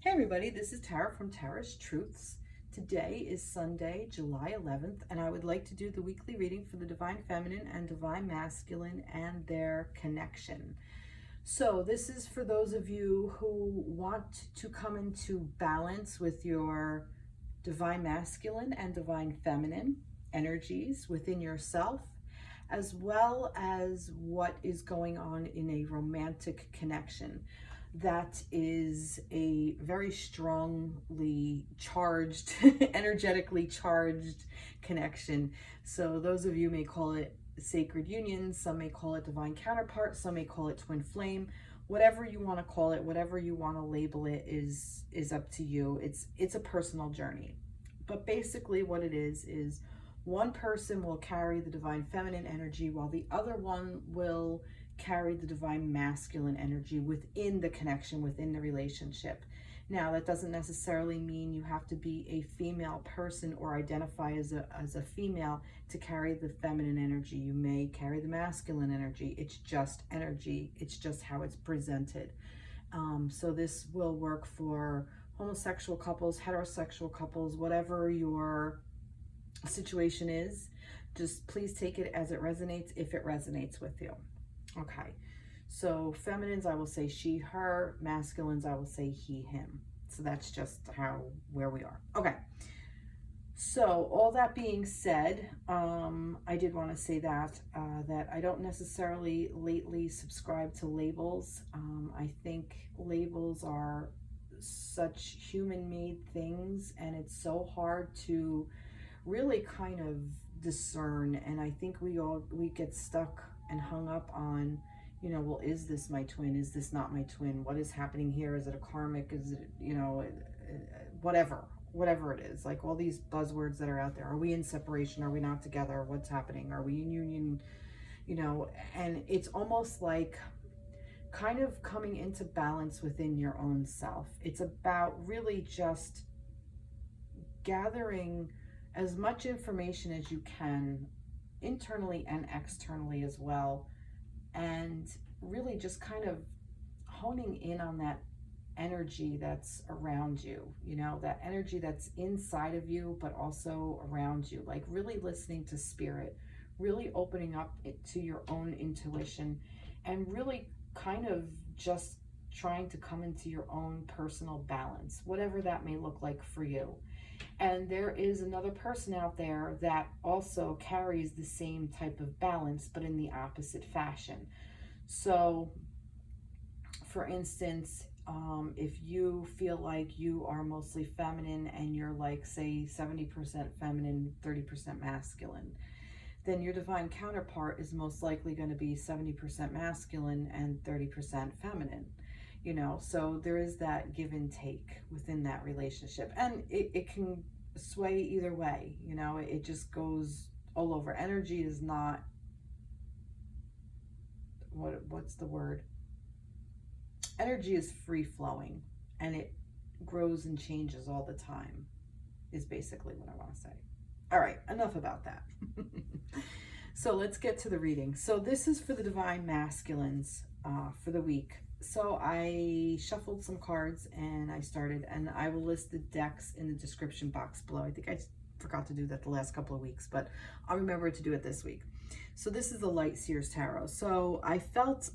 Hey everybody, this is Tara from Tara's Truths. Today is Sunday, July 11th, and I would like to do the weekly reading for the Divine Feminine and Divine Masculine and their connection. So this is for those of you who want to come into balance with your Divine Masculine and Divine Feminine energies within yourself, as well as what is going on in a romantic connection that is a very strongly charged, energetically charged connection. So those of you may call it sacred union, some may call it divine counterpart, some may call it twin flame. Whatever you want to call it, whatever you want to label it is up to you. It's a personal journey. But basically what it is one person will carry the divine feminine energy while the other one will carry the divine masculine energy within the connection, within the relationship. Now, that doesn't necessarily mean you have to be a female person or identify as a female to carry the feminine energy. You may carry the masculine energy. It's just energy. It's just how it's presented. So this will work for homosexual couples, heterosexual couples, whatever your situation is. Just please take it as it resonates, if it resonates with you. Okay, so feminines, I will say she, her. Masculines, I will say he, him. So that's just where we are. Okay, so all that being said, I did want to say that I don't necessarily lately subscribe to labels. I think labels are such human-made things, and it's so hard to really kind of discern. And I think we get stuck and hung up on, well, is this my twin? Is this not my twin? What is happening here? Is it a karmic? Is it, whatever it is, like all these buzzwords that are out there. Are we in separation? Are we not together? What's happening? Are we in union? And it's almost like kind of coming into balance within your own self. It's about really just gathering as much information as you can, internally and externally as well, and really just kind of honing in on that energy that's around you, that energy that's inside of you but also around you, like really listening to spirit, really opening up to your own intuition, and really kind of just trying to come into your own personal balance, whatever that may look like for you. And there is another person out there that also carries the same type of balance, but in the opposite fashion. So, for instance, if you feel like you are mostly feminine and you're like, say, 70% feminine, 30% masculine, then your divine counterpart is most likely going to be 70% masculine and 30% feminine. So there is that give and take within that relationship, and it can sway either way. It just goes all over. Energy is not, what's the word? Energy is free flowing, and it grows and changes all the time, is basically what I want to say. All right, enough about that. So let's get to the reading. So this is for the divine masculines for the week. So I shuffled some cards and I started, and I will list the decks in the description box below. I think I forgot to do that the last couple of weeks, but I'll remember to do it this week. So this is the Light Seers Tarot. So I felt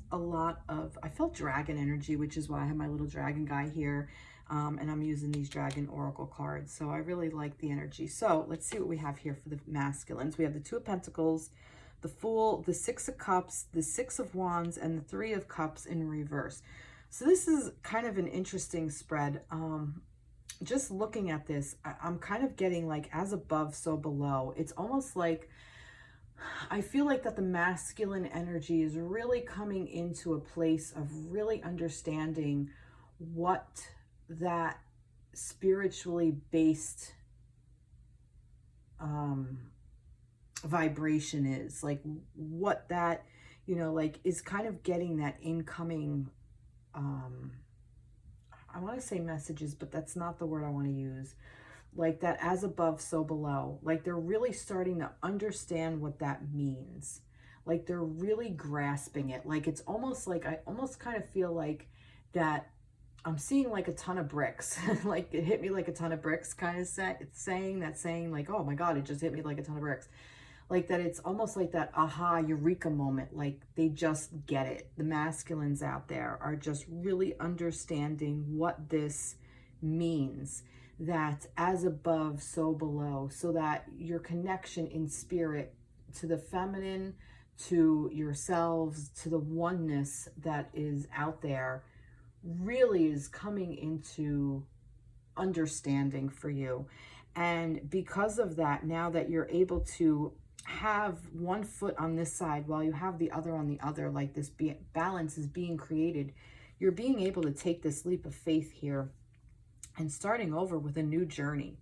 dragon energy, which is why I have my little dragon guy here. And I'm using these dragon oracle cards. So I really like the energy. So let's see what we have here for the masculines. We have the Two of Pentacles, the Fool, the Six of Cups, the Six of Wands, and the Three of Cups in reverse. So this is kind of an interesting spread. Just looking at this, I'm kind of getting like as above, so below. It's almost like I feel like that the masculine energy is really coming into a place of really understanding what that spiritually based vibration is, like what that like is kind of getting that incoming I want to say messages, but that's not the word I want to use, like that as above so below. Like they're really starting to understand what that means, like they're really grasping it. Like it's almost like I almost kind of feel like that I'm seeing like a ton of bricks, like it hit me like a ton of bricks kind of saying like, oh my God, it just hit me like a ton of bricks. Like that, it's almost like that aha, eureka moment. Like they just get it. The masculines out there are just really understanding what this means, that as above, so below, so that your connection in spirit to the feminine, to yourselves, to the oneness that is out there really is coming into understanding for you. And because of that, now that you're able to have one foot on this side while you have the other on the other, like this balance is being created, you're being able to take this leap of faith here and starting over with a new journey.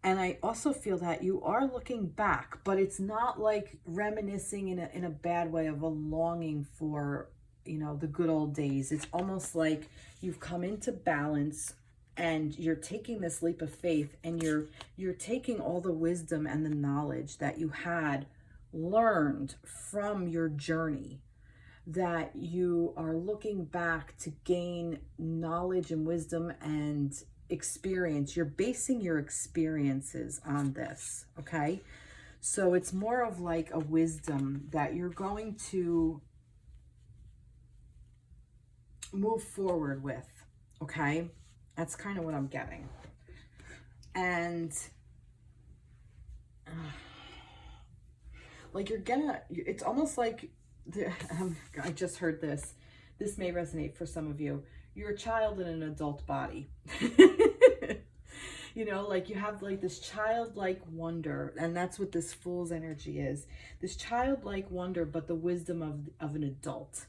And I also feel that you are looking back, but it's not like reminiscing in a bad way of a longing for, you know, the good old days. It's almost like you've come into balance and you're taking this leap of faith, and you're taking all the wisdom and the knowledge that you had learned from your journey, that you are looking back to gain knowledge and wisdom and experience. You're basing your experiences on this, okay? So it's more of like a wisdom that you're going to move forward with, okay? That's kind of what I'm getting. And like it's almost like, I just heard this. This may resonate for some of you. You're a child in an adult body. You know, like you have like this childlike wonder, and that's what this Fool's energy is. This childlike wonder, but the wisdom of an adult,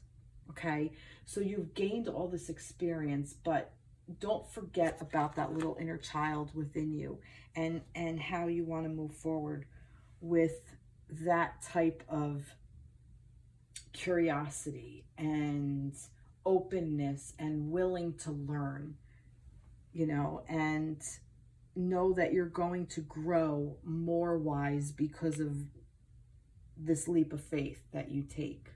okay? So you've gained all this experience, but don't forget about that little inner child within you, and how you want to move forward with that type of curiosity and openness and willing to learn, you know, and know that you're going to grow more wise because of this leap of faith that you take.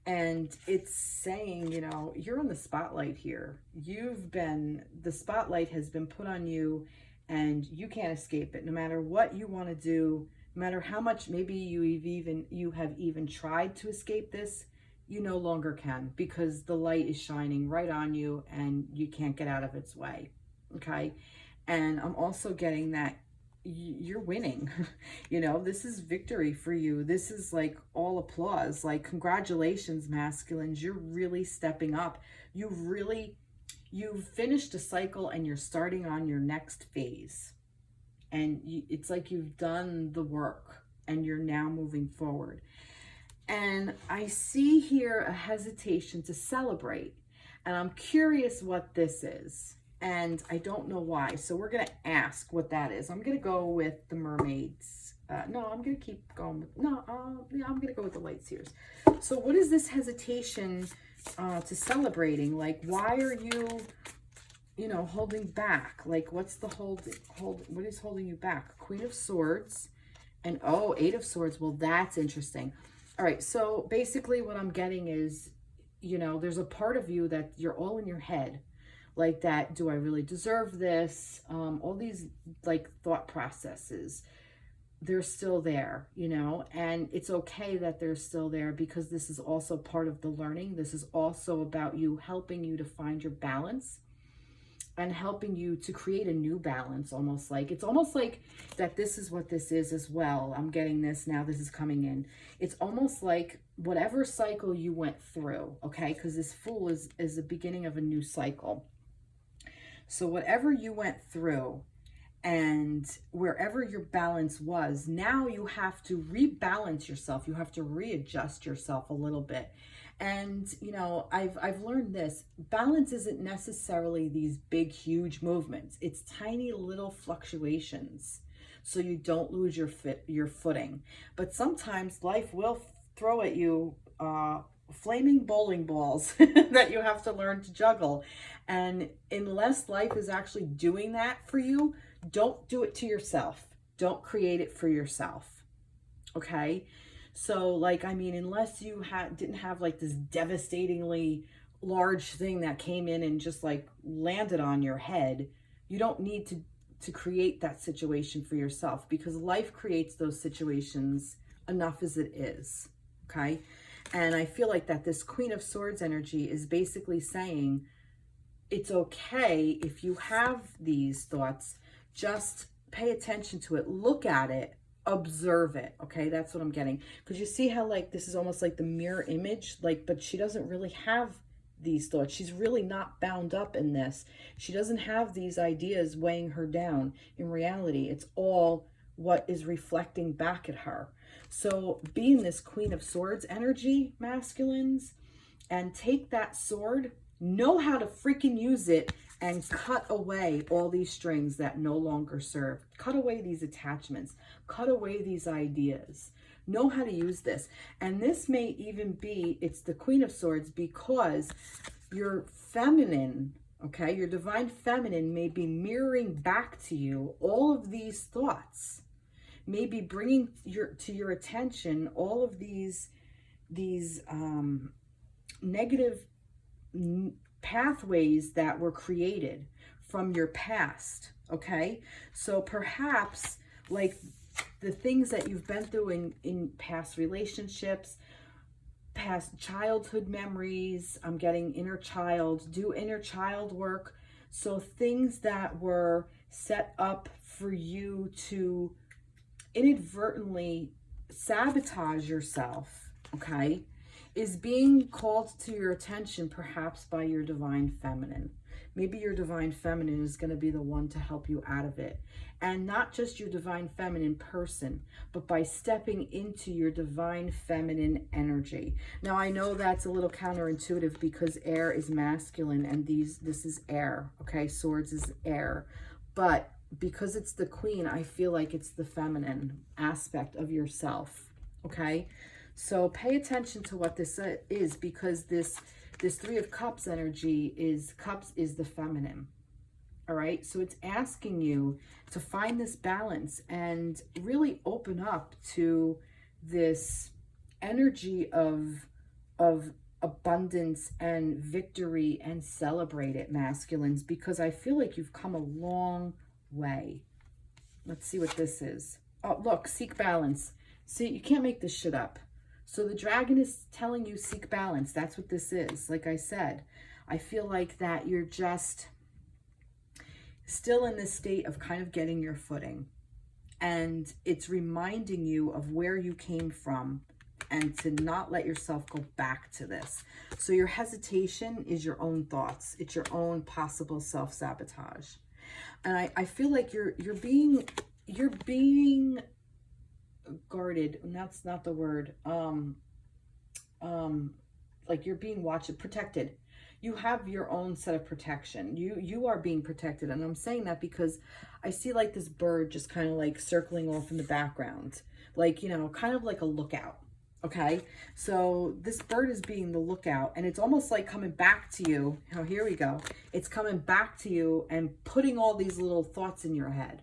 And it's saying, you know, you're in the spotlight here. The spotlight has been put on you, and you can't escape it. No matter what you want to do, no matter how much maybe you have even tried to escape this, you no longer can, because the light is shining right on you and you can't get out of its way. Okay. And I'm also getting that you're winning. You know, this is victory for you. This is like all applause. Like, congratulations, masculines. You're really stepping up. You've finished a cycle and you're starting on your next phase. And it's like you've done the work and you're now moving forward. And I see here a hesitation to celebrate. And I'm curious what this is. And I don't know why. So we're going to ask what that is. I'm going to go with the mermaids. No, I'm going to keep going with, no, yeah, I'm going to go with the light seers. So what is this hesitation to celebrating? Like, why are you, you know, holding back? Like, what's the what is holding you back? Queen of Swords and, oh, Eight of Swords. Well, that's interesting. All right. So basically what I'm getting is, you know, there's a part of you that you're all in your head. Like that, do I really deserve this? All these like thought processes, they're still there, you know, and it's okay that they're still there, because this is also part of the learning. This is also about you, helping you to find your balance and helping you to create a new balance. It's almost like that this is what this is as well. I'm getting this now. This is coming in. It's almost like whatever cycle you went through, okay? Because this Fool is the beginning of a new cycle. So whatever you went through and wherever your balance was, now you have to rebalance yourself. You have to readjust yourself a little bit. And, you know, I've learned this. Balance isn't necessarily these big, huge movements. It's tiny little fluctuations so you don't lose your footing. But sometimes life will throw at you flaming bowling balls that you have to learn to juggle. And unless life is actually doing that for you, don't do it to yourself. Don't create it for yourself. Okay? So, like, I mean, unless you didn't have like this devastatingly large thing that came in and just like landed on your head. You don't need to create that situation for yourself, because life creates those situations enough as it is. Okay. And I feel like that this Queen of Swords energy is basically saying it's okay if you have these thoughts, just pay attention to it, look at it, observe it. Okay, that's what I'm getting. Because you see how like this is almost like the mirror image, like, but she doesn't really have these thoughts. She's really not bound up in this. She doesn't have these ideas weighing her down. In reality, it's all what is reflecting back at her. So being this Queen of Swords energy, masculines, and take that sword, know how to freaking use it, and cut away all these strings that no longer serve. Cut away these attachments. Cut away these ideas. Know how to use this. And this may even be, it's the Queen of Swords, because your feminine, okay, your divine feminine may be mirroring back to you all of these thoughts. Maybe bringing to your attention all of these negative pathways that were created from your past. Okay, so perhaps like the things that you've been through in past relationships, past childhood memories. I'm getting inner child. Do inner child work. So things that were set up for you to inadvertently sabotage yourself, okay, is being called to your attention perhaps by your divine feminine. Maybe your divine feminine is going to be the one to help you out of it. And not just your divine feminine person, but by stepping into your divine feminine energy. Now, I know that's a little counterintuitive because air is masculine and this is air, okay? Swords is air. But because it's the Queen, I feel like it's the feminine aspect of yourself, okay? So pay attention to what this is, because this Three of Cups energy is the feminine, all right? So it's asking you to find this balance and really open up to this energy of abundance and victory, and celebrate it, masculines, because I feel like you've come a long way. Let's see what this is. Oh, look, seek balance. See, you can't make this shit up. So the dragon is telling you seek balance. That's what this is. Like I said, I feel like that you're just still in this state of kind of getting your footing. And it's reminding you of where you came from and to not let yourself go back to this. So your hesitation is your own thoughts. It's your own possible self-sabotage. And I feel like you're being guarded, and that's not the word. Like you're being watched, protected. You have your own set of protection. You are being protected. And I'm saying that because I see like this bird just kind of like circling off in the background, like, you know, kind of like a lookout. Okay, so this bird is being the lookout, and it's almost like coming back to you. Oh, here we go. It's coming back to you and putting all these little thoughts in your head.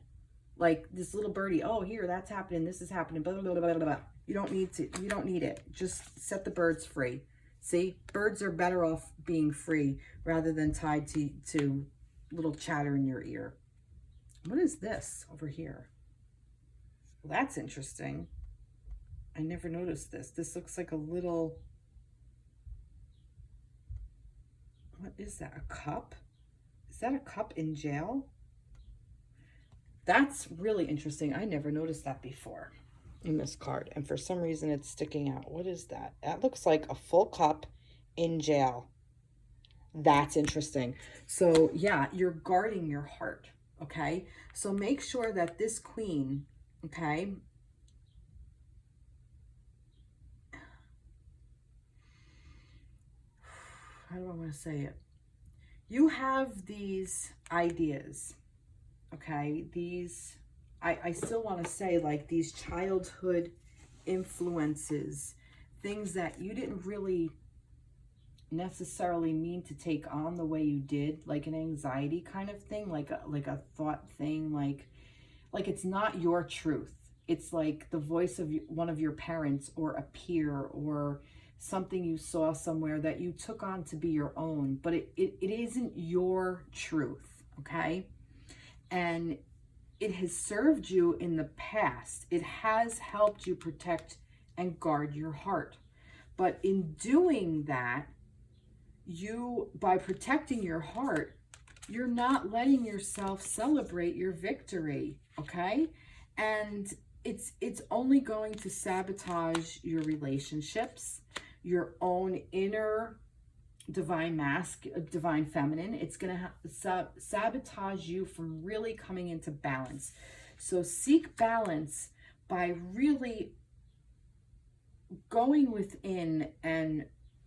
Like this little birdie, oh, here, that's happening, this is happening, blah, blah, blah, blah, blah. You don't need it. Just set the birds free. See, birds are better off being free rather than tied to little chatter in your ear. What is this over here? Well, that's interesting. I never noticed this. This looks like a little, what is that, a cup? Is that a cup in jail? That's really interesting. I never noticed that before in this card. And for some reason it's sticking out. What is that? That looks like a full cup in jail. That's interesting. So yeah, you're guarding your heart, okay? So make sure that this Queen, okay, how do I want to say it? You have these ideas, okay? These, I still want to say like these childhood influences, things that you didn't really necessarily mean to take on the way you did, like an anxiety kind of thing, like a thought thing, like it's not your truth. It's like the voice of one of your parents or a peer or something you saw somewhere that you took on to be your own, but it isn't your truth, okay? And it has served you in the past. It has helped you protect and guard your heart. But in doing that, by protecting your heart, you're not letting yourself celebrate your victory, okay? And it's only going to sabotage your relationships, your own inner divine divine feminine. It's going to sabotage you from really coming into balance. So seek balance by really going within and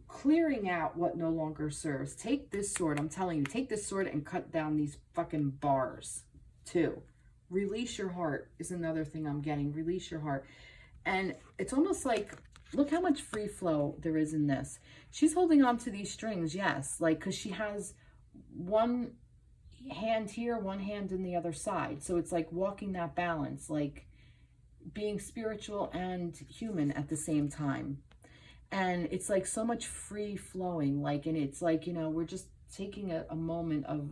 clearing out what no longer serves. Take this sword, I'm telling you, take this sword and cut down these fucking bars too. Release your heart is another thing I'm getting. Release your heart. And it's almost like, look how much free flow there is in this. She's holding on to these strings, yes, like, because she has one hand here, one hand in the other side. So it's like walking that balance, like being spiritual and human at the same time. And it's like so much free flowing, like, and it's like, you know, we're just taking a moment of,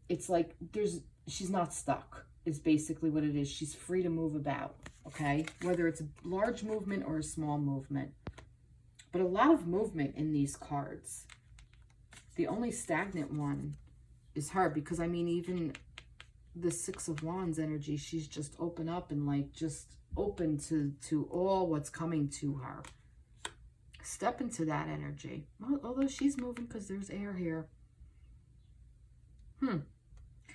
it's like she's not stuck is basically what it is. She's free to move about, okay? Whether it's a large movement or a small movement. But a lot of movement in these cards. The only stagnant one is her, because I mean, even the Six of Wands energy, she's just open up and like just open to all what's coming to her. Step into that energy. Although she's moving because there's air here.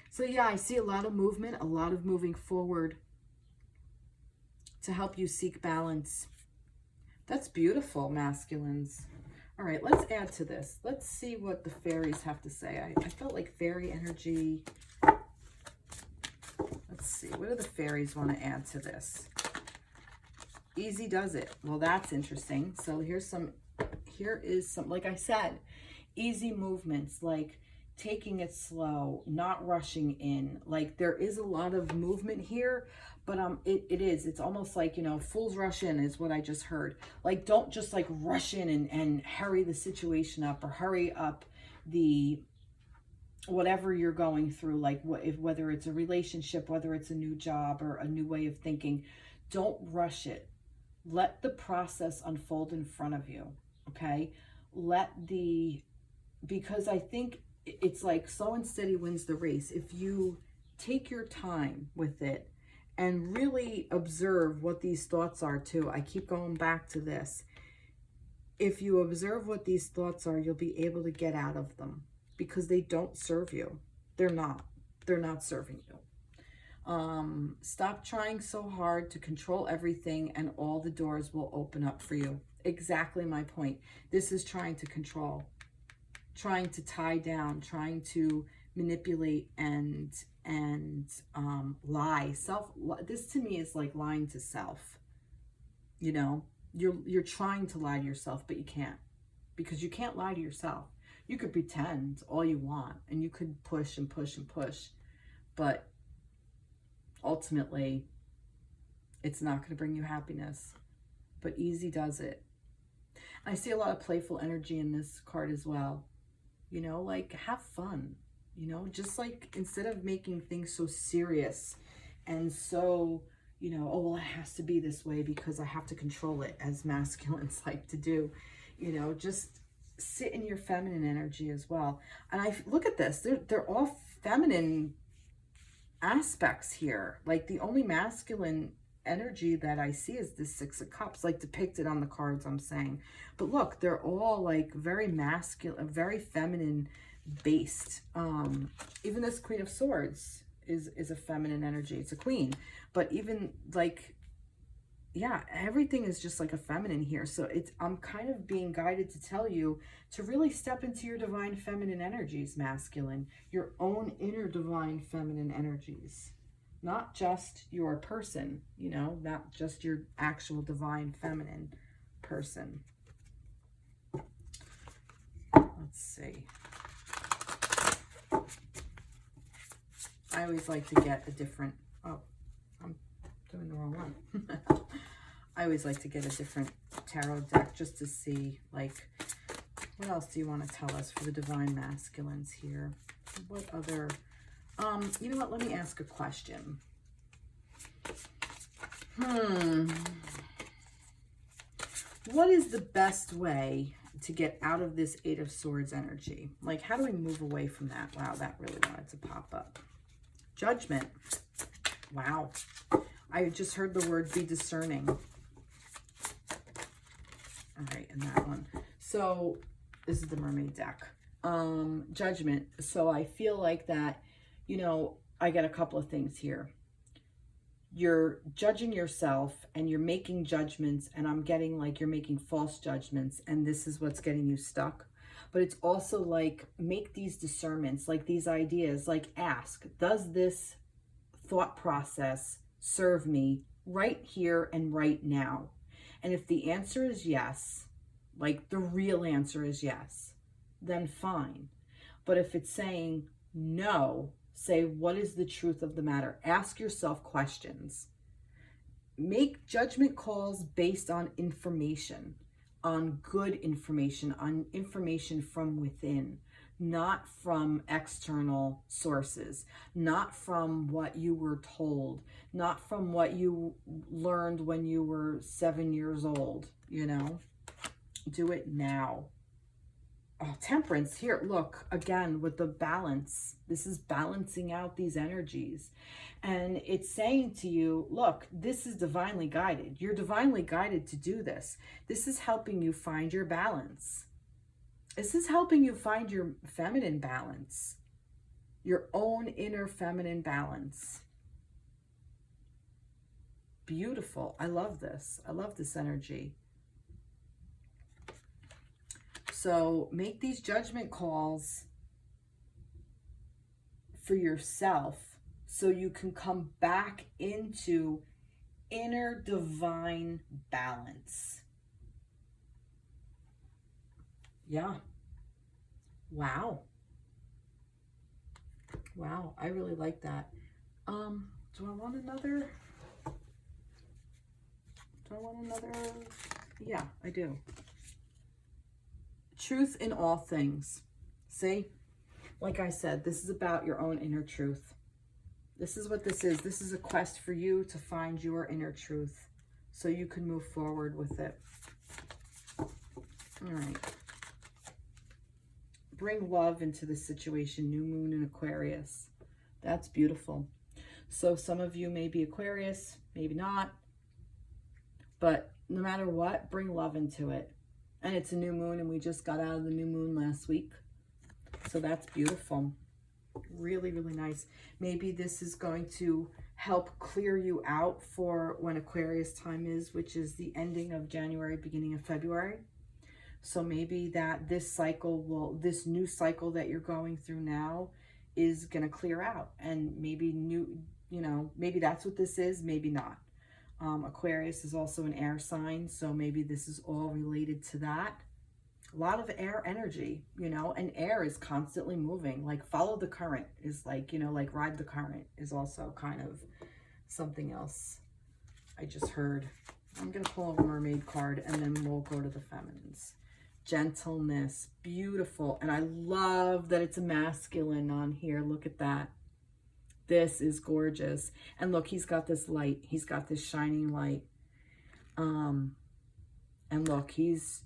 So yeah, I see a lot of movement, a lot of moving forward to help you seek balance. That's beautiful, masculines. All right, let's add to this. Let's see what the fairies have to say. I felt like fairy energy. Let's see, what do the fairies want to add to this? Easy does it. Well, that's interesting. So here is some, like I said, easy movements, like taking it slow, not rushing in. Like there is a lot of movement here, but it's almost like, you know, fools rush in is what I just heard. Like, don't just like rush in and hurry the situation up or hurry up the whatever you're going through, like whether it's a relationship, whether it's a new job or a new way of thinking. Don't rush it. Let the process unfold in front of you, okay? Because I think it's like slow and steady wins the race. If you take your time with it and really observe what these thoughts are too. I keep going back to this. If you observe what these thoughts are, you'll be able to get out of them because they don't serve you. They're not serving you. Stop trying so hard to control everything and all the doors will open up for you. Exactly my point. This is trying to control, trying to tie down, trying to manipulate and lie. This to me is like lying to self. You know, you're trying to lie to yourself, but you can't, because you can't lie to yourself. You could pretend all you want and you could push and push and push, but ultimately it's not going to bring you happiness. But easy does it. I see a lot of playful energy in this card as well. You know, like have fun, you know, just like instead of making things so serious and so, you know, oh, well, it has to be this way because I have to control it, as masculines like to do, you know, just sit in your feminine energy as well. And I look at this, they're all feminine aspects here. Like the only masculine energy that I see is this Six of Cups, like depicted on the cards I'm saying. But look, they're all like very masculine, very feminine based. Even this Queen of Swords is a feminine energy. It's a queen. But even like, yeah, everything is just like a feminine here. So I'm kind of being guided to tell you to really step into your divine feminine energies, masculine, your own inner divine feminine energies. Not just your person, you know, not just your actual divine feminine person. Let's see. I always like to get a different, oh, I'm doing the wrong one. I always like to get a different tarot deck just to see, like, what else do you want to tell us for the Divine Masculines here? What other, you know what, let me ask a question. What is the best way to get out of this Eight of Swords energy? Like, how do we move away from that? Wow, that really wanted to pop up. Judgment. Wow. I just heard the word be discerning. All right, and that one. So this is the Mermaid deck. Judgment. So I feel like that, you know, I get a couple of things here. You're judging yourself and you're making judgments, and I'm getting like you're making false judgments, and this is what's getting you stuck. But it's also like, make these discernments, like these ideas, like ask, does this thought process serve me right here and right now? And if the answer is yes, like the real answer is yes, then fine. But if it's saying no, say, what is the truth of the matter? Ask yourself questions. Make judgment calls based on information, on good information, on information from within, not from external sources, not from what you were told, not from what you learned when you were 7 years old, you know? Do it now. Oh, Temperance here, look, again, with the balance. This is balancing out these energies. And it's saying to you, look, this is divinely guided. You're divinely guided to do this. This is helping you find your balance. This is helping you find your feminine balance, your own inner feminine balance. Beautiful. I love this. I love this energy. So make these judgment calls for yourself so you can come back into inner divine balance. Yeah. Wow. Wow. I really like that. Do I want another? Yeah, I do. Truth in all things. See? Like I said, this is about your own inner truth. This is what this is. This is a quest for you to find your inner truth so you can move forward with it. All right. Bring love into the situation. New moon in Aquarius. That's beautiful. So some of you may be Aquarius, maybe not. But no matter what, bring love into it. And it's a new moon, and we just got out of the new moon last week. So that's beautiful. Really, really nice. Maybe this is going to help clear you out for when Aquarius time is, which is the ending of January, beginning of February. So maybe that this new cycle that you're going through now is going to clear out. And maybe maybe that's what this is, maybe not. Aquarius is also an air sign, so maybe this is all related to that. A lot of air energy, and air is constantly moving. Like follow the current is like, like ride the current is also kind of something else I just heard. I'm going to pull a mermaid card and then we'll go to the feminines. Gentleness, beautiful. And I love that it's a masculine on here. Look at that. This is gorgeous. And look, he's got this light. He's got this shining light. And look, he's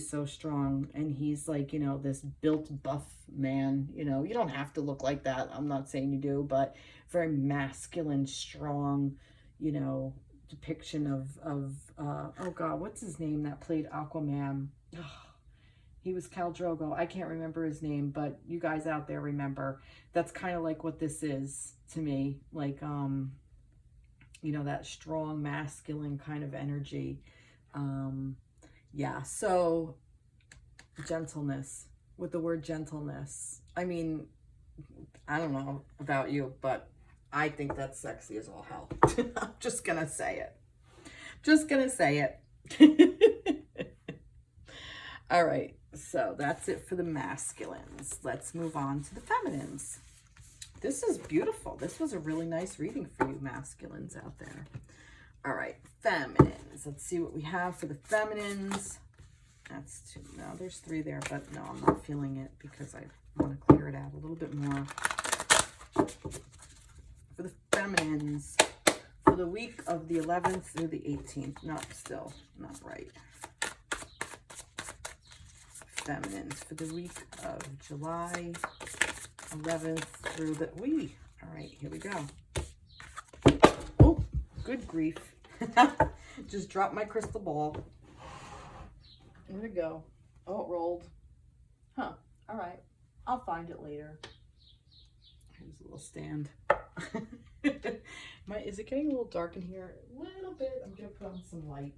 so strong. And he's like, this built buff man. You don't have to look like that. I'm not saying you do, but very masculine, strong, depiction of oh God, what's his name that played Aquaman? Oh, he was Khal Drogo. I can't remember his name, but you guys out there remember. That's kind of like what this is to me. Like, that strong masculine kind of energy. Yeah, so gentleness, with the word gentleness. I mean, I don't know about you, but I think that's sexy as all hell. I'm just gonna say it. All right, so that's it for the masculines. Let's move on to the feminines. This is beautiful. This was a really nice reading for you masculines out there. All right, feminines. Let's see what we have for the feminines. That's two. No, there's three there, but no, I'm not feeling it because I want to clear it out a little bit more. For the feminines, for the week of the 11th through the 18th. No, still not right. Feminines for the week of July 11th through the... All right, here we go. Oh, good grief. Just dropped my crystal ball. Here we go. Oh, it rolled. Huh. All right. I'll find it later. Here's a little stand. Is it getting a little dark in here? A little bit. I'm going to put on some light.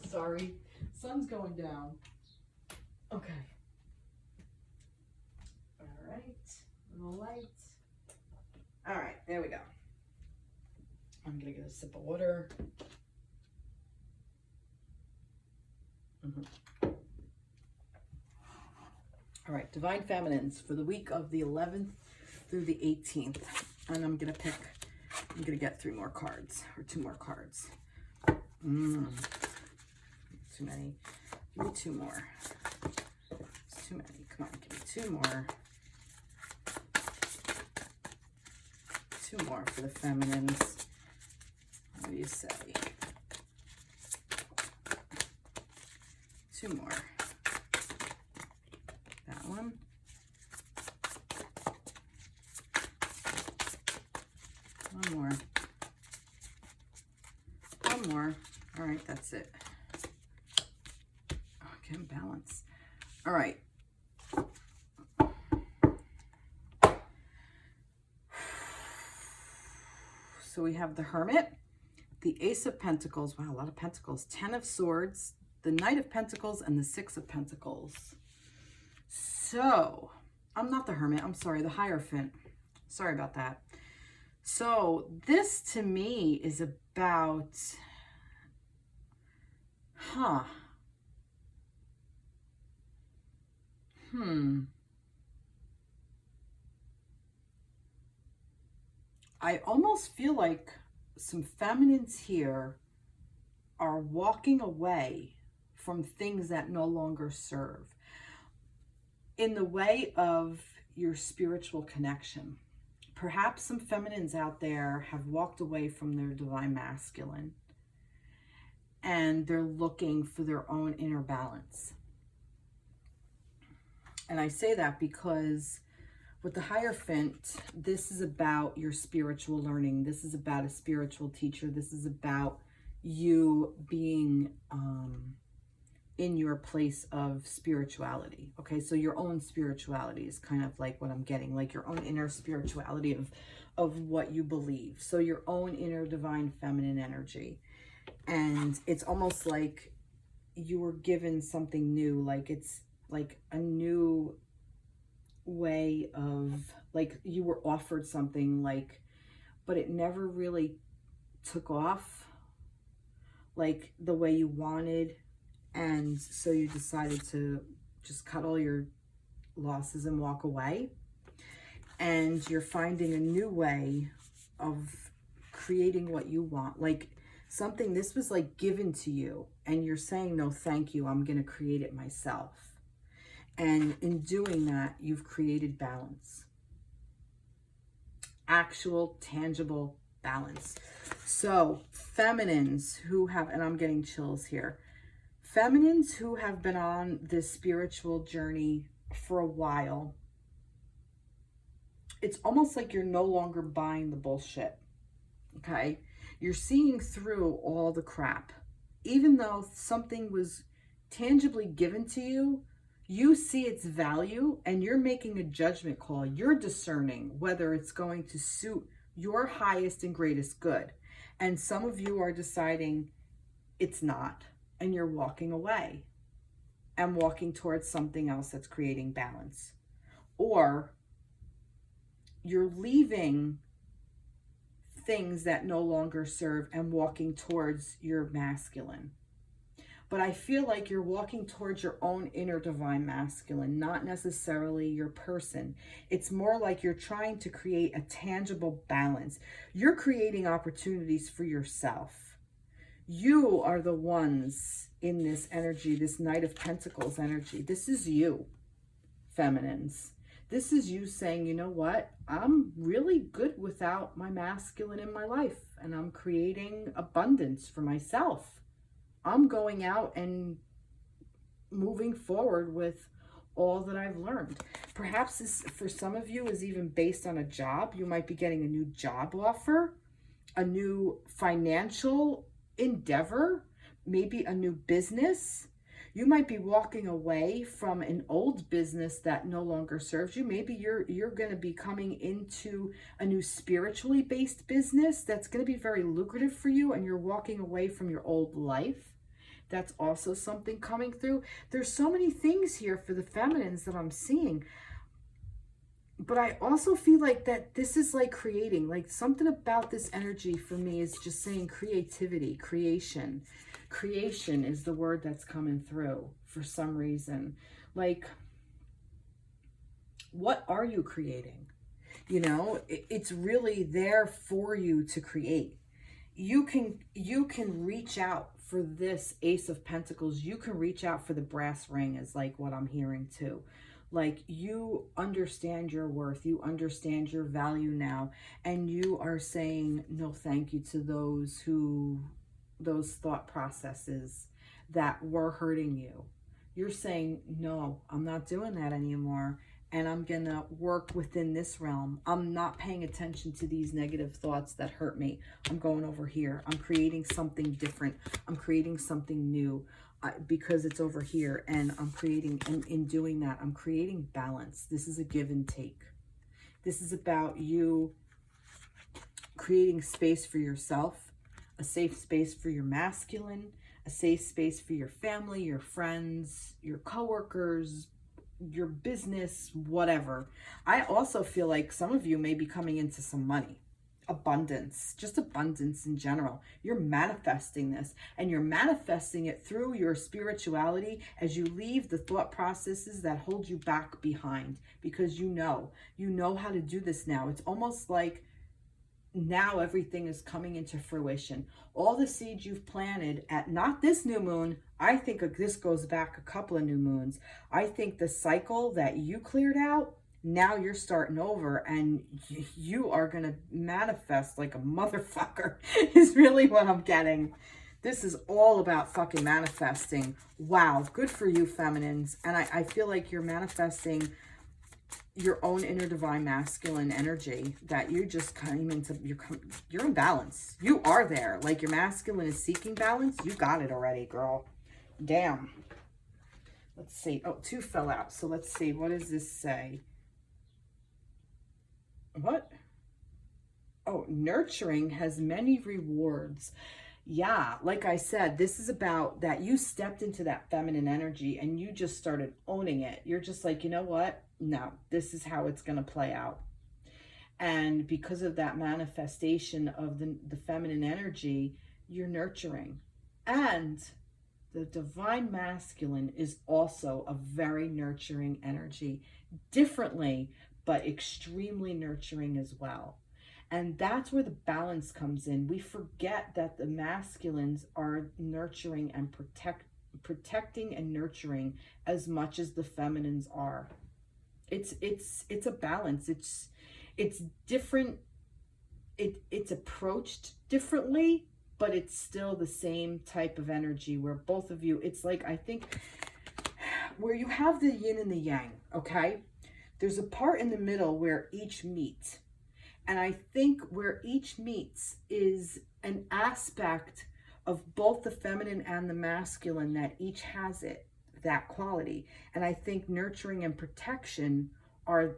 Sorry. Sun's going down. Okay. All right. Little light. All right. There we go. I'm going to get a sip of water. All right, Divine Feminines for the week of the 11th through the 18th. And I'm going to get 3 more cards, or 2 more cards. Too many. Give me 2 more. It's too many. Come on, give me 2 more. 2 more for the feminines. What do you say? 2 more. That one. One more. One more. All right, that's it. Okay, balance. All right. So we have the Hermit, the Ace of Pentacles. Wow, a lot of Pentacles. 10 of Swords, the Knight of Pentacles, and the 6 of Pentacles. So, I'm not the Hermit. I'm sorry, the Hierophant. Sorry about that. So, this to me is about... I almost feel like some feminines here are walking away from things that no longer serve in the way of your spiritual connection. Perhaps some feminines out there have walked away from their divine masculine and they're looking for their own inner balance. And I say that because with the Hierophant, this is about your spiritual learning. This is about a spiritual teacher. This is about you being in your place of spirituality. Okay, so your own spirituality is kind of like what I'm getting, like your own inner spirituality of what you believe. So your own inner divine feminine energy. And it's almost like you were given something new, like it's like a new way of, like you were offered something, like, but it never really took off like the way you wanted, and so you decided to just cut all your losses and walk away, and you're finding a new way of creating what you want, like something, this was like given to you and you're saying no thank you, I'm gonna create it myself. And in doing that, you've created balance. Actual, tangible balance. So, feminines who have, and I'm getting chills here, feminines who have been on this spiritual journey for a while, it's almost like you're no longer buying the bullshit, okay? You're seeing through all the crap. Even though something was tangibly given to you, you see its value and you're making a judgment call. You're discerning whether it's going to suit your highest and greatest good. And some of you are deciding it's not, and you're walking away and walking towards something else that's creating balance. Or you're leaving things that no longer serve and walking towards your masculine. but I feel like you're walking towards your own inner divine masculine, not necessarily your person. It's more like you're trying to create a tangible balance. You're creating opportunities for yourself. You are the ones in this energy, this Knight of Pentacles energy. This is you, feminines. This is you saying, you know what? I'm really good without my masculine in my life, and I'm creating abundance for myself. I'm going out and moving forward with all that I've learned. Perhaps this, for some of you, is even based on a job. You might be getting a new job offer, a new financial endeavor, maybe a new business. You might be walking away from an old business that no longer serves you. Maybe you're going to be coming into a new spiritually based business that's going to be very lucrative for you, and you're walking away from your old life. That's also something coming through. There's so many things here for the feminines that I'm seeing. But I also feel like that this is like creating, like something about this energy for me is just saying creativity, creation. Creation is the word that's coming through for some reason. Like, what are you creating? You know, it's really there for you to create. You can reach out for this Ace of Pentacles. You can reach out for the brass ring is like what I'm hearing too. Like, you understand your worth, you understand your value now, and you are saying no thank you to those thought processes that were hurting you. You're saying, no, I'm not doing that anymore, and I'm gonna work within this realm. I'm not paying attention to these negative thoughts that hurt me. I'm going over here. I'm creating something different. I'm creating something new. Because it's over here, and I'm creating, and in doing that, I'm creating balance. This is a give and take. This is about you creating space for yourself, a safe space for your masculine, a safe space for your family, your friends, your coworkers, your business, whatever. I also feel like some of you may be coming into some money. Abundance, just abundance in general. You're manifesting this, and you're manifesting it through your spirituality as you leave the thought processes that hold you back behind, because you know how to do this now. It's almost like now everything is coming into fruition. All the seeds you've planted at, not this new moon, I think this goes back a couple of new moons. I think the cycle that you cleared out, now you're starting over, and you are going to manifest like a motherfucker is really what I'm getting. This is all about fucking manifesting. Wow, good for you, feminines. And I feel like you're manifesting your own inner divine masculine energy that you just came into. You're in balance. You are there. Like, your masculine is seeking balance. You got it already, girl. Damn. Let's see. Oh, 2 fell out. So let's see. What does this say? What? Oh, nurturing has many rewards. Yeah, like I said, this is about that you stepped into that feminine energy and you just started owning it. You're just like, you know what? No, this is how it's going to play out. And because of that manifestation of the feminine energy, you're nurturing. And the divine masculine is also a very nurturing energy, differently, but extremely nurturing as well. And that's where the balance comes in. We forget that the masculines are nurturing and protecting and nurturing as much as the feminines are. It's a balance. It's different. It's approached differently, but it's still the same type of energy where both of you, it's like, I think, where you have the yin and the yang, okay? There's a part in the middle where each meet. And I think where each meets is an aspect of both the feminine and the masculine that each has that quality. And I think nurturing and protection are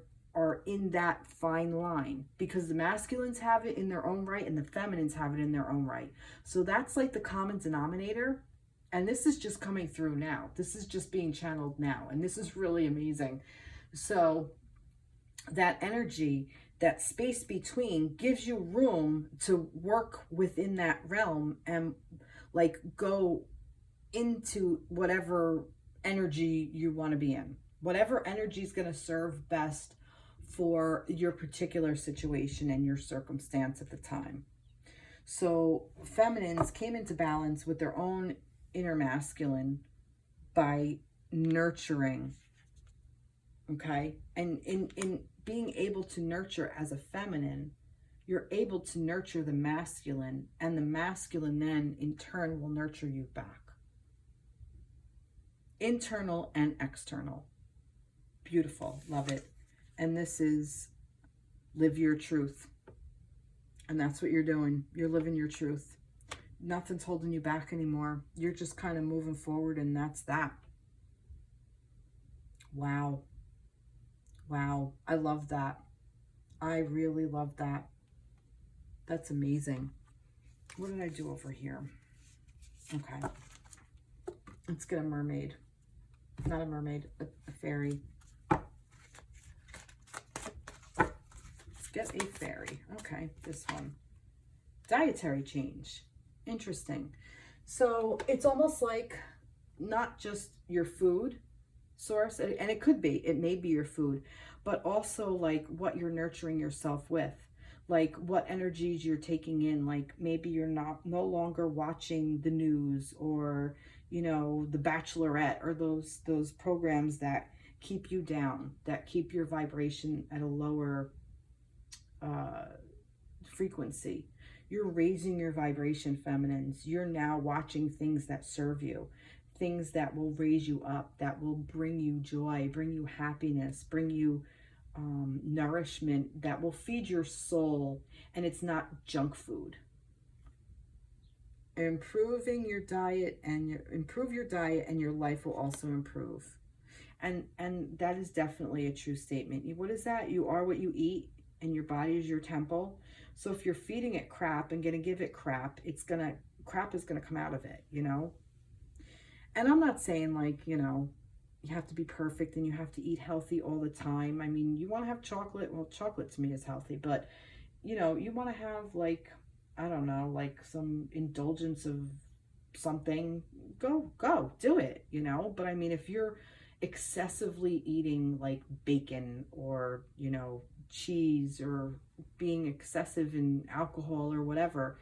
in that fine line, because the masculines have it in their own right and the feminines have it in their own right. So that's like the common denominator. And this is just coming through now. This is just being channeled now. And this is really amazing. So that energy, that space between, gives you room to work within that realm and like go into whatever energy you want to be in. Whatever energy is going to serve best for your particular situation and your circumstance at the time. So feminines came into balance with their own inner masculine by nurturing, okay? And in being able to nurture as a feminine, you're able to nurture the masculine, and the masculine then in turn will nurture you back. Internal and external. Beautiful. Love it. And this is live your truth. And that's what you're doing. You're living your truth. Nothing's holding you back anymore. You're just kind of moving forward, and that's that. Wow. Wow. I love that. I really love that. That's amazing. What did I do over here? Okay. Let's get a mermaid. Not a mermaid, a fairy. Let's get a fairy. Okay, this one. Dietary change. Interesting. So it's almost like not just your food source, and it could be, it may be your food, but also like what you're nurturing yourself with, like what energies you're taking in. Like maybe you're no longer watching the news, or you know, the Bachelorette, or those programs that keep you down, that keep your vibration at a lower frequency. You're raising your vibration, feminines. You're now watching things that serve you, things that will raise you up, that will bring you joy, bring you happiness, bring you nourishment, that will feed your soul, and it's not junk food. Improving your diet, and improve your diet, and your life will also improve. And that is definitely a true statement. What is that? You are what you eat, and your body is your temple. So if you're feeding it crap and gonna give it crap, crap is gonna come out of it, you know? And I'm not saying like, you know, you have to be perfect and you have to eat healthy all the time. I mean, you want to have chocolate. Well, chocolate to me is healthy, but you know, you want to have like, I don't know, like some indulgence of something, go do it, you know? But I mean, if you're excessively eating like bacon, or, you know, cheese, or being excessive in alcohol or whatever,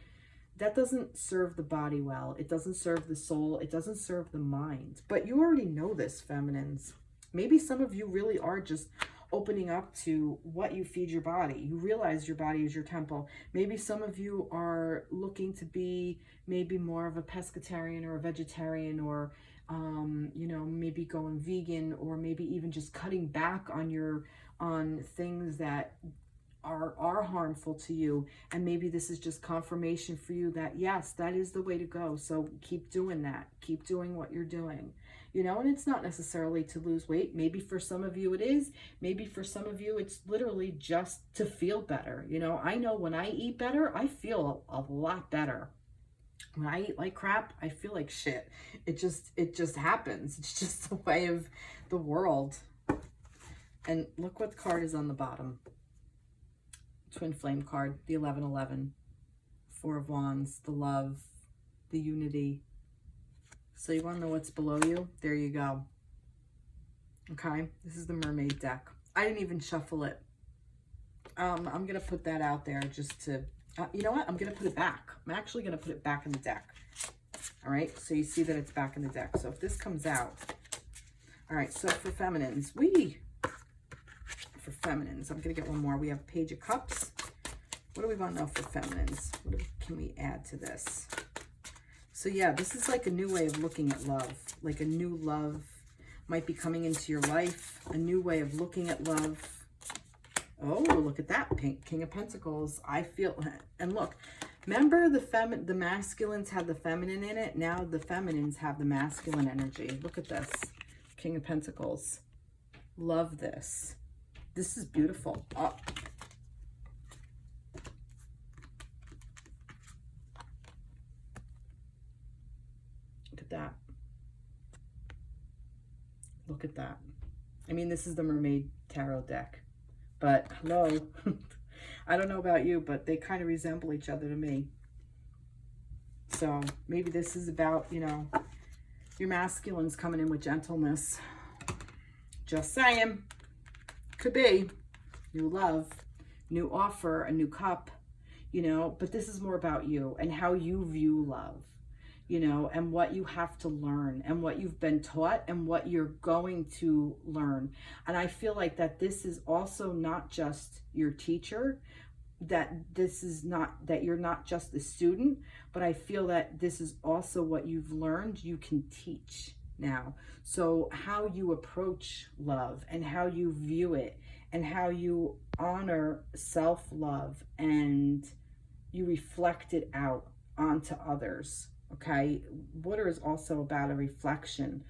that doesn't serve the body well. It doesn't serve the soul. It doesn't serve the mind. But you already know this, feminines. Maybe some of you really are just opening up to what you feed your body. You realize your body is your temple. Maybe some of you are looking to be maybe more of a pescatarian or a vegetarian, or you know, maybe going vegan, or maybe even just cutting back on things that are harmful to you. And maybe this is just confirmation for you that yes, that is the way to go. So keep doing that. Keep doing what you're doing, you know. And it's not necessarily to lose weight. Maybe for some of you it is. Maybe for some of you it's literally just to feel better. You know, I know when I eat better, I feel a lot better. When I eat like crap, I feel like shit. It just happens. It's just the way of the world. And look what card is on the bottom. Twin flame card, the 1111, Four of Wands, the love, the unity. So you want to know what's below you? There you go. Okay, this is the mermaid deck. I didn't even shuffle it. I'm going to put that out there just to, you know what? I'm going to put it back. I'm actually going to put it back in the deck. All right, so you see that it's back in the deck. So if this comes out, all right, so for feminines, for feminines, I'm going to get one more. We have Page of Cups. What do we want to know for feminines? What can we add to this? So yeah, this is like a new way of looking at love. Like a new love might be coming into your life. A new way of looking at love. Oh, look at that. King of Pentacles. I feel, and look, remember the masculines had the feminine in it. Now the feminines have the masculine energy. Look at this. King of Pentacles. Love this. This is beautiful. Oh. Look at that. Look at that. I mean, this is the Mermaid Tarot deck. But hello. I don't know about you, but they kind of resemble each other to me. So maybe this is about, you know, Your masculine's coming in with gentleness. Just saying. Could be. New love, new offer, a new cup, you know, but this is more about you and how you view love, you know, and what you have to learn and what you've been taught and what you're going to learn. And I feel like that this is also not just your teacher, that this is not, that you're not just the student, but I feel that this is also what you've learned you can teach now. So how you approach love and how you view it and how you honor self-love and you reflect it out onto others. Okay, water is also about a reflection.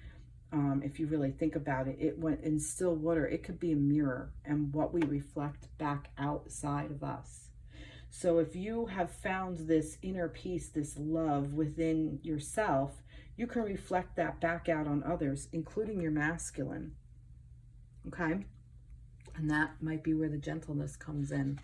If you really think about it, it went in still water, it could be a mirror and what we reflect back outside of us. So if you have found this inner peace, this love within yourself, you can reflect that back out on others, including your masculine. Okay, and that might be where the gentleness comes in.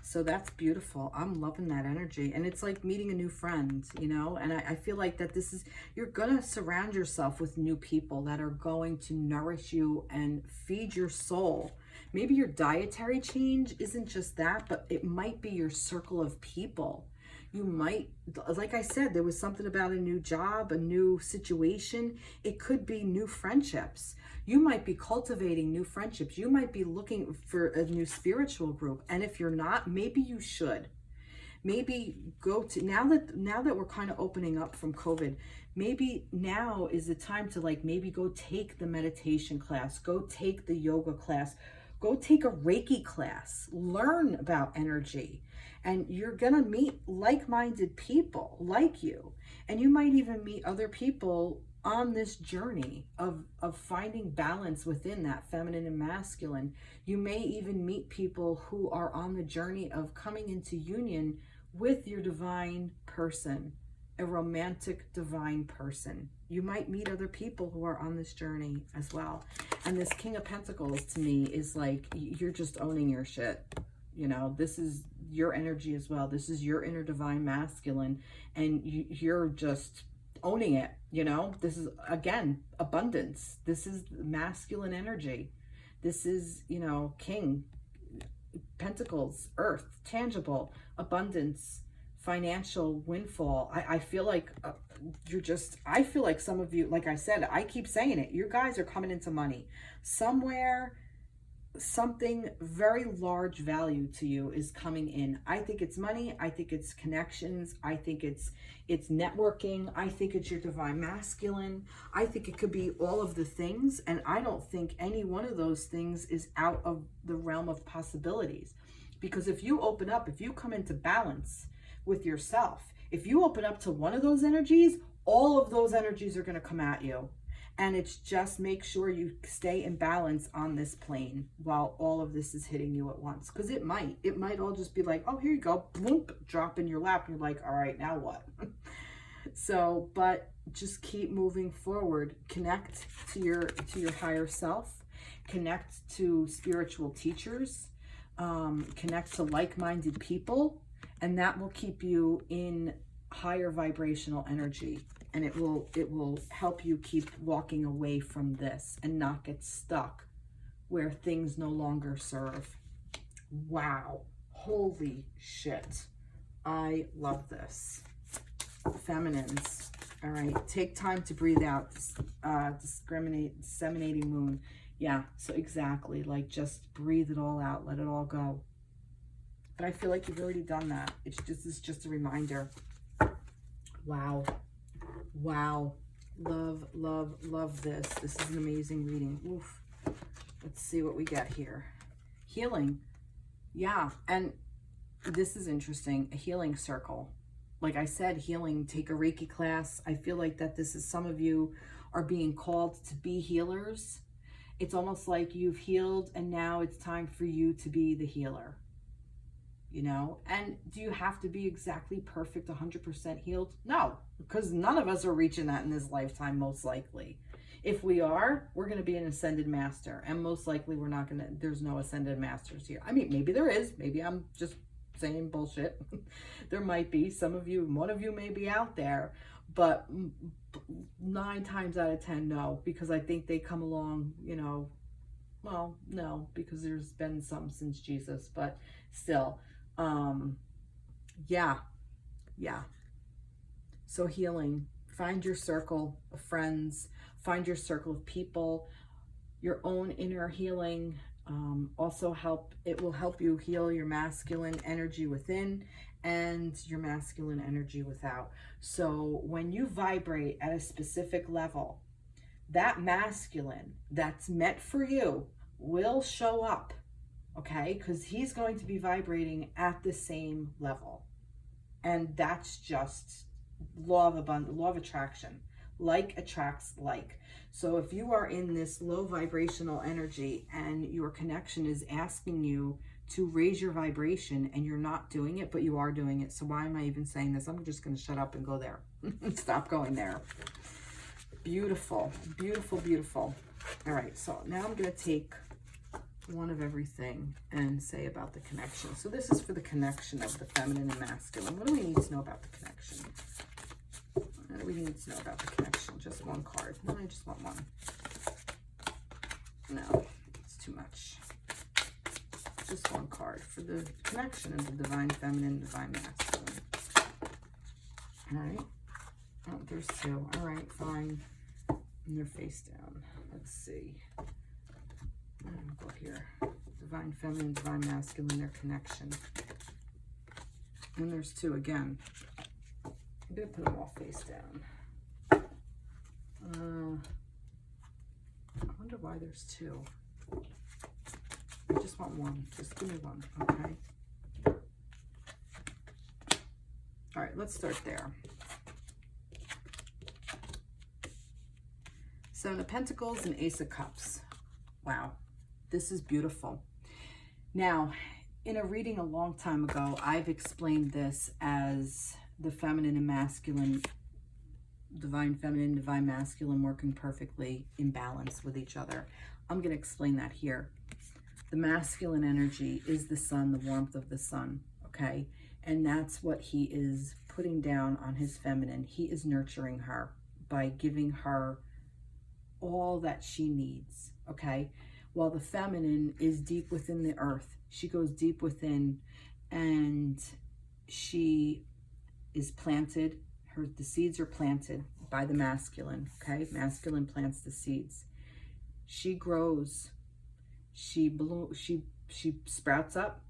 So that's beautiful. I'm loving that energy. And it's like meeting a new friend, you know, and I feel like that this is, you're going to surround yourself with new people that are going to nourish you and feed your soul. Maybe your dietary change isn't just that, but it might be your circle of people. You might, like I said, there was something about a new job, a new situation. It could be new friendships. You might be cultivating new friendships. You might be looking for a new spiritual group. And if you're not, maybe you should. Maybe go to, now that we're kind of opening up from COVID, maybe now is the time to like maybe go take the meditation class, go take the yoga class, go take a Reiki class, learn about energy. And you're going to meet like-minded people like you. And you might even meet other people on this journey of finding balance within that feminine and masculine. You may even meet people who are on the journey of coming into union with your divine person, a romantic divine person. You might meet other people who are on this journey as well. And this King of Pentacles to me is like, you're just owning your shit. You know, this is your energy as well. This is your inner divine masculine, and you're just owning it. You know, this is, again, abundance. This is masculine energy. This is, you know, King, Pentacles, earth, tangible, abundance, financial windfall. I feel like you're just, I feel like some of you, like I said, I keep saying it, you guys are coming into money. Somewhere, something very large value to you is coming in. I think it's money. I think it's connections. I think it's networking. I think it's your divine masculine. I think it could be all of the things. And I don't think any one of those things is out of the realm of possibilities. Because if you open up, if you come into balance with yourself, if you open up to one of those energies, all of those energies are going to come at you. And it's just make sure you stay in balance on this plane while all of this is hitting you at once. Because it might all just be like, oh, here you go, bloop, drop in your lap. And you're like, all right, now what? So, but just keep moving forward. Connect to your higher self. Connect to spiritual teachers. Connect to like-minded people. And that will keep you in higher vibrational energy. And it will help you keep walking away from this and not get stuck where things no longer serve. Wow. Holy shit. I love this. Feminines. All right. Take time to breathe out. Disseminating moon. Yeah. So exactly. Like just breathe it all out. Let it all go. But I feel like you've already done that. It's just a reminder. Wow. Wow. Love, love, love this. This is an amazing reading. Oof. Let's see what we get here. Healing. Yeah. And this is interesting. A healing circle. Like I said, healing, take a Reiki class. I feel like that this is, some of you are being called to be healers. It's almost like you've healed and now it's time for you to be the healer. You know, and do you have to be exactly perfect, 100% healed? No, because none of us are reaching that in this lifetime, most likely. If we are, we're going to be an ascended master, and most likely we're not going to, there's no ascended masters here. I mean, maybe there is, maybe I'm just saying bullshit. There might be, some of you, one of you may be out there, but 9 times out of 10, no, because I think they come along, you know, well, no, because there's been some since Jesus, but still, yeah, yeah. So healing, find your circle of friends, find your circle of people, your own inner healing. Also it will help you heal your masculine energy within and your masculine energy without. So when you vibrate at a specific level, that masculine that's meant for you will show up, okay? Because he's going to be vibrating at the same level. And that's just law of abundance, law of attraction. Like attracts like. So if you are in this low vibrational energy and your connection is asking you to raise your vibration and you're not doing it, but you are doing it. So why am I even saying this? I'm just going to shut up and go there. Stop going there. Beautiful, beautiful, beautiful. All right, so now I'm going to take one of everything and say about the connection. So this is for the connection of the feminine and masculine. What do we need to know about the connection? What do we need to know about the connection? Just one card. No, I just want one. No, it's too much. Just one card for the connection of the divine feminine, divine masculine. All right. Oh, there's 2. All right, fine. And they're face down. Let's see. I'll go here. Divine feminine, divine masculine, their connection. And there's 2 again. I'm going to put them all face down. I wonder why there's 2. I just want 1. Just give me 1, okay? All right, let's start there. 7 of Pentacles and Ace of Cups. Wow, this is beautiful. Now, in a reading a long time ago, I've explained this as the feminine and masculine, divine feminine, divine masculine working perfectly in balance with each other. I'm going to explain that here. The masculine energy is the sun, the warmth of the sun, okay? And that's what he is putting down on his feminine. He is nurturing her by giving her all that she needs, okay? While the feminine is deep within the earth. She goes deep within and she is planted. The seeds are planted by the masculine, okay? Masculine plants the seeds. She grows. She sprouts up.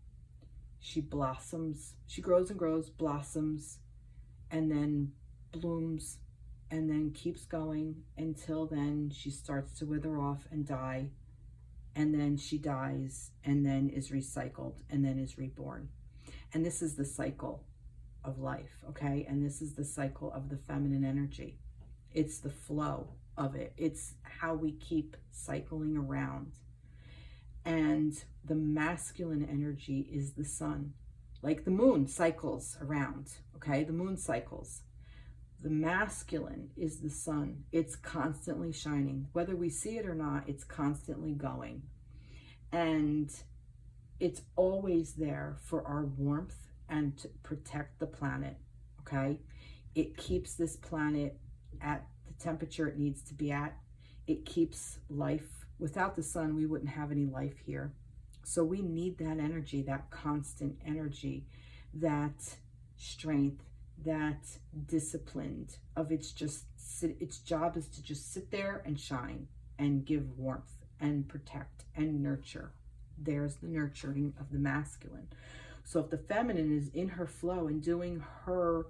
She blossoms. She grows and grows, blossoms, and then blooms, and then keeps going until then she starts to wither off and die, and then she dies, and then is recycled, and then is reborn. And this is the cycle of life, okay? And this is the cycle of the feminine energy. It's the flow of it. It's how we keep cycling around. And the masculine energy is the sun. Like the moon cycles around, okay? The moon cycles. The masculine is the sun. It's constantly shining. Whether we see it or not, it's constantly going. And it's always there for our warmth and to protect the planet, okay? It keeps this planet at the temperature it needs to be at. It keeps life. Without the sun, we wouldn't have any life here. So we need that energy, that constant energy, that strength, that disciplined of its job is to just sit there and shine and give warmth and protect and nurture. There's the nurturing of the masculine. So if the feminine is in her flow and doing her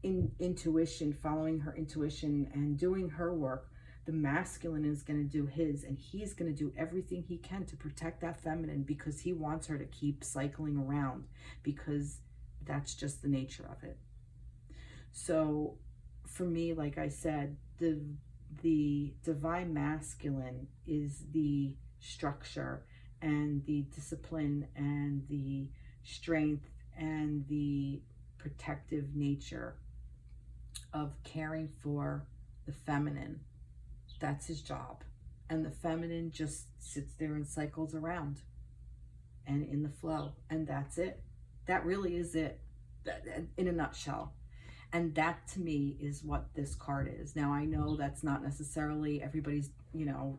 intuition, following her intuition and doing her work, the masculine is going to do his, and he's going to do everything he can to protect that feminine because he wants her to keep cycling around, because that's just the nature of it. So for me, like I said, the divine masculine is the structure and the discipline and the strength and the protective nature of caring for the feminine. That's his job. And the feminine just sits there and cycles around and in the flow. And that's it. That really is it in a nutshell. And that to me is what this card is. Now, I know that's not necessarily everybody's,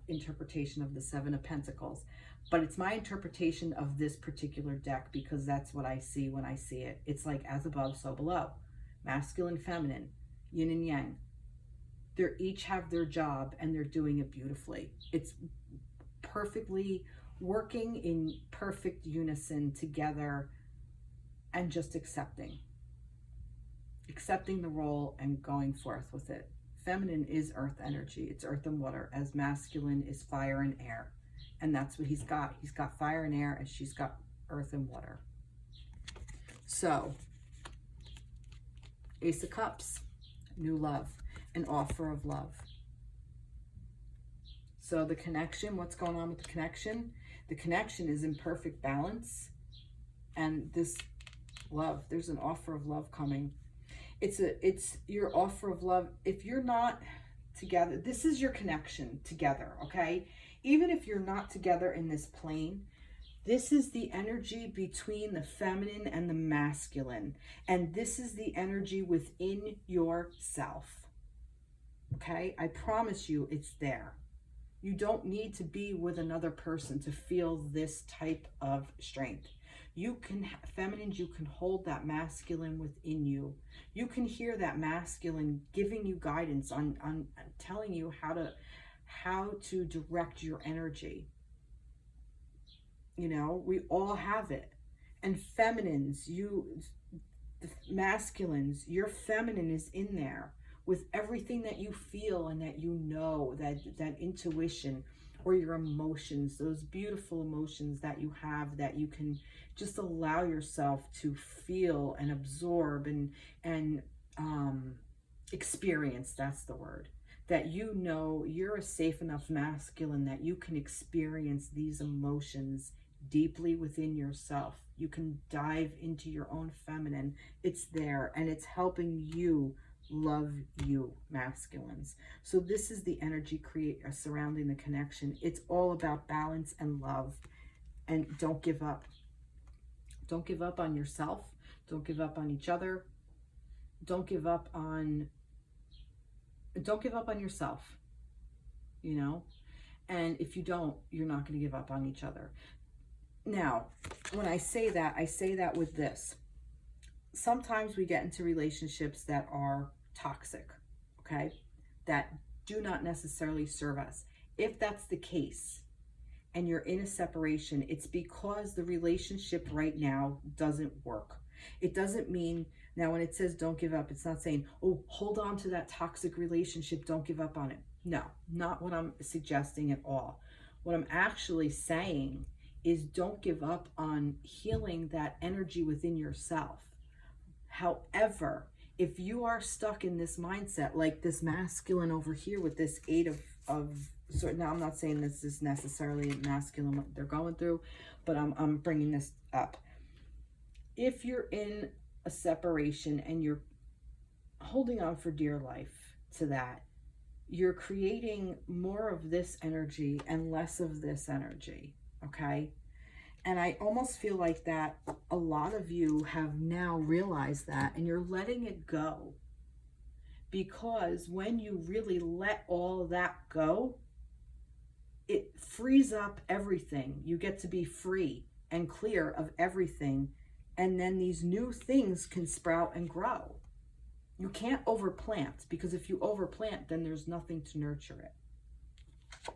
interpretation of the Seven of Pentacles, but it's my interpretation of this particular deck because that's what I see when I see it. It's like as above, so below. Masculine, feminine, yin and yang. They each have their job and they're doing it beautifully. It's perfectly working in perfect unison together and just accepting the role and going forth with it. Feminine is earth energy. It's earth and water, as masculine is fire and air. And that's what he's got. He's got fire and air, and she's got earth and water. So, Ace of Cups, new love, an offer of love. So the connection, what's going on with the connection? The connection is in perfect balance. And this love, there's an offer of love coming. It's your offer of love. If you're not together, this is your connection together, okay? Even if you're not together in this plane, this is the energy between the feminine and the masculine. And this is the energy within yourself, okay? I promise you it's there. You don't need to be with another person to feel this type of strength. You can, feminines, you can hold that masculine within you. You can hear that masculine giving you guidance on telling you how to direct your energy. We all have it. And feminines, the masculines, your feminine is in there with everything that you feel and that that intuition or your emotions, those beautiful emotions that you have, that you can just allow yourself to feel and absorb and experience. That's the word. That you're a safe enough masculine that you can experience these emotions deeply within yourself. You can dive into your own feminine. It's there, and it's helping you love you, masculines. So this is the energy surrounding the connection. It's all about balance and love. And don't give up. Don't give up on yourself. Don't give up on each other. Don't give up on yourself, and if you don't, you're not going to give up on each other. Now, when I say that with this. Sometimes we get into relationships that are toxic, okay, that do not necessarily serve us. If that's the case and you're in a separation, it's because the relationship right now doesn't work. It doesn't mean, now when it says don't give up, it's not saying, oh, hold on to that toxic relationship, don't give up on it. No, not what I'm suggesting at all. What I'm actually saying is don't give up on healing that energy within yourself. However, if you are stuck in this mindset, like this masculine over here with this Eight of so now I'm not saying this is necessarily masculine what they're going through, but I'm bringing this up. If you're in a separation and you're holding on for dear life to that, you're creating more of this energy and less of this energy, okay? And I almost feel like that a lot of you have now realized that, and you're letting it go. Because when you really let all that go, it frees up everything. You get to be free and clear of everything. And then these new things can sprout and grow. You can't overplant, because if you overplant, then there's nothing to nurture it.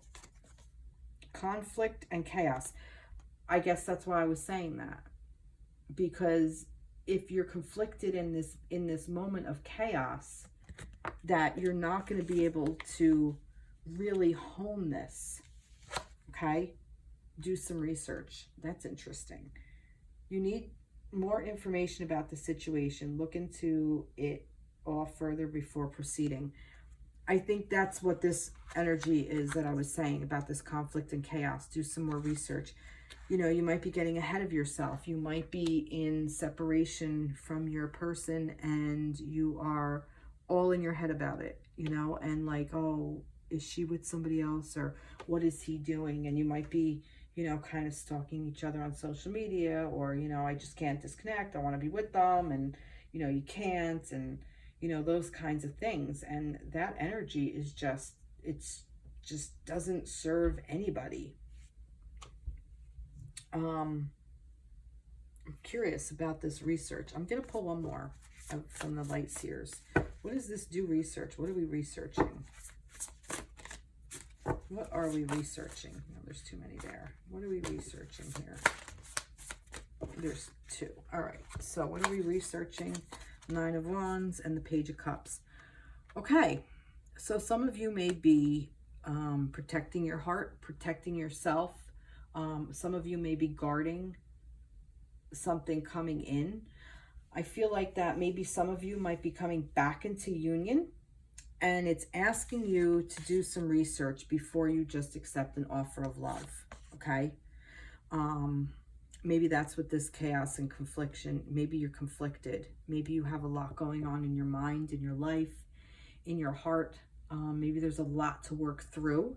Conflict and chaos. I guess that's why I was saying that, because if you're conflicted in this moment of chaos, that you're not going to be able to really hone this. Okay, do some research. That's interesting. You need more information about the situation. Look into it all further before proceeding. I think that's what this energy is that I was saying about this conflict and chaos. Do some more research. You might be getting ahead of yourself. You might be in separation from your person and you are all in your head about it, and like, oh, is she with somebody else, or what is he doing? And you might be, kind of stalking each other on social media, or, I just can't disconnect. I want to be with them, and, you can't, and, you know, those kinds of things. And that energy is just, it's just doesn't serve anybody. I'm curious about this research. I'm going to pull one more from the Light Seers. What does this do research? What are we researching? What are we researching? No, there's too many there. What are we researching here? There's two. All right. So what are we researching? Nine of Wands and the Page of Cups. Okay. So some of you may be protecting your heart, protecting yourself. Some of you may be guarding something coming in. I feel like that maybe some of you might be coming back into union, and it's asking you to do some research before you just accept an offer of love. Okay. Maybe that's what this chaos and confliction, maybe you're conflicted. Maybe you have a lot going on in your mind, in your life, in your heart. Maybe there's a lot to work through.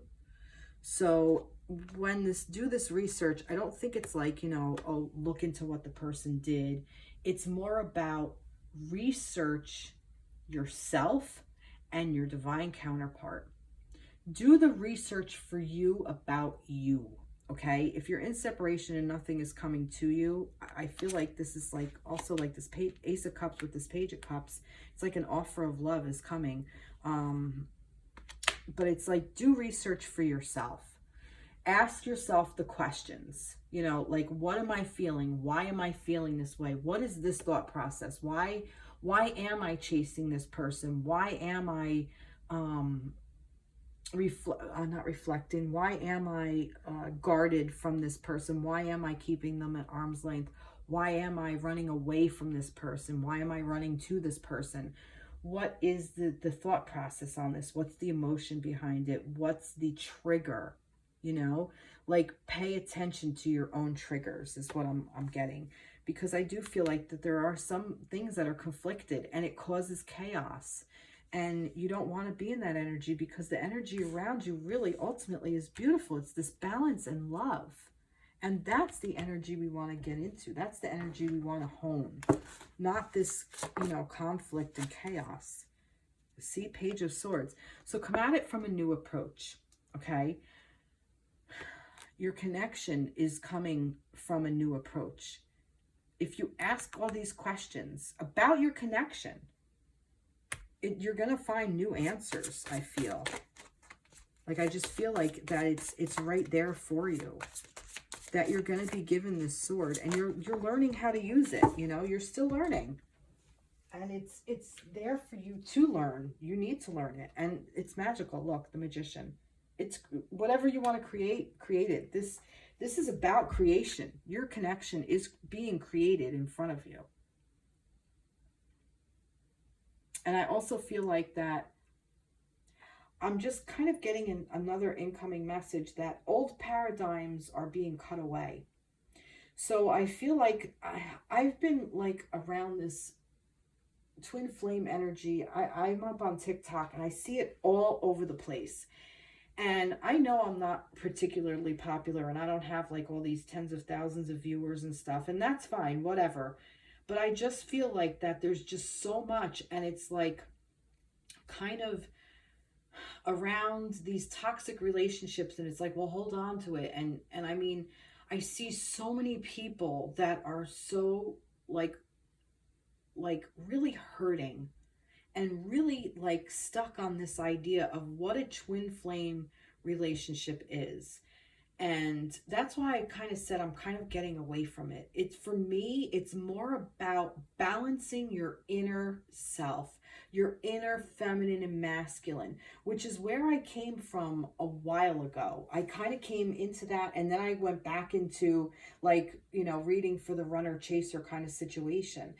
So when do this research, I don't think it's like, you know, oh, look into what the person did. It's more about research yourself and your divine counterpart. Do the research for you about you. Okay, if you're in separation and nothing is coming to you, I feel like this is like also like this Ace of Cups with this Page of Cups. It's like an offer of love is coming. But it's like, do research for yourself. Ask yourself the questions, you know, like, what am I feeling? Why am I feeling this way? What is this thought process? Why am I chasing this person? Why am I, not reflecting? Why am I guarded from this person? Why am I keeping them at arm's length? Why am I running away from this person? Why am I running to this person? What is the thought process on this? What's the emotion behind it? What's the trigger? You know, like, pay attention to your own triggers is what I'm getting, because I do feel like that there are some things that are conflicted and it causes chaos. And you don't want to be in that energy, because the energy around you really ultimately is beautiful. It's this balance and love. And that's the energy we want to get into. That's the energy we want to hone. Not this, you know, conflict and chaos. See, Page of Swords. So come at it from a new approach, okay? Your connection is coming from a new approach. If you ask all these questions about your connection, you're going to find new answers, I feel. Like, I just feel like that it's right there for you. That you're going to be given this sword, and you're learning how to use it. You know, you're still learning. And it's there for you to learn. You need to learn it. And it's magical. Look, the Magician. It's whatever you want to create, create it. This is about creation. Your connection is being created in front of you. And I also feel like that I'm just kind of getting another incoming message that old paradigms are being cut away. So I feel like I've been like around this twin flame energy. I'm up on TikTok and I see it all over the place. And I know I'm not particularly popular and I don't have like all these tens of thousands of viewers and stuff. And that's fine, whatever. But I just feel like that there's just so much, and it's like kind of around these toxic relationships, and it's like, well, hold on to it. And I mean, I see so many people that are so like really hurting and really like stuck on this idea of what a twin flame relationship is. And that's why I kind of said I'm kind of getting away from it. It's, for me, it's more about balancing your inner self, your inner feminine and masculine, which is where I came from a while ago. I kind of came into that, and then I went back into like, you know, reading for the runner chaser kind of situation.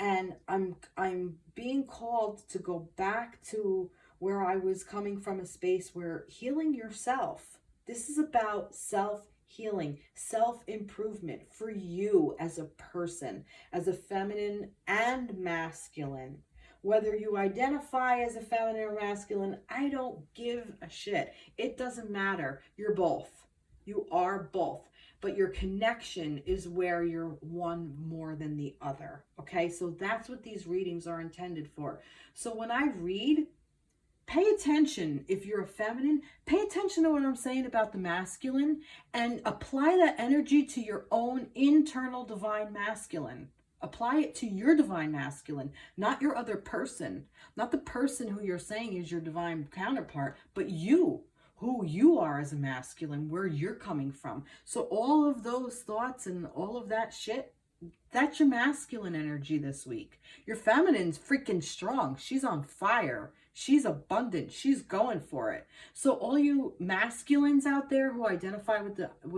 And I'm being called to go back to where I was coming from, a space where healing yourself. This is about self-healing, self-improvement for you as a person, as a feminine and masculine. Whether you identify as a feminine or masculine, I don't give a shit. It doesn't matter. You're both. You are both. but your connection is where you're one more than the other. Okay, so that's what these readings are intended for. So when I read, pay attention. If you're a feminine, pay attention to what I'm saying about the masculine and apply that energy to your own internal divine masculine. Apply it to your divine masculine, not your other person, not the person who you're saying is your divine counterpart, but you, who you are as a masculine, where you're coming from. So all of those thoughts and all of that shit, that's your masculine energy this week. Your feminine's freaking strong. She's on fire. She's abundant. She's going for it. So all you masculines out there who identify with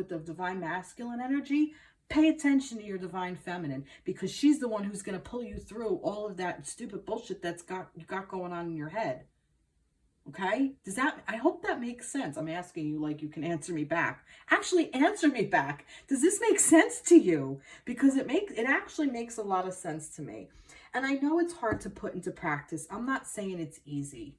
the divine masculine energy, pay attention to your divine feminine, because she's the one who's going to pull you through all of that stupid bullshit that's you got going on in your head. Okay? I hope that makes sense. I'm asking you like you can answer me back. Actually, answer me back. Does this make sense to you? Because it actually makes a lot of sense to me. And I know it's hard to put into practice. I'm not saying it's easy,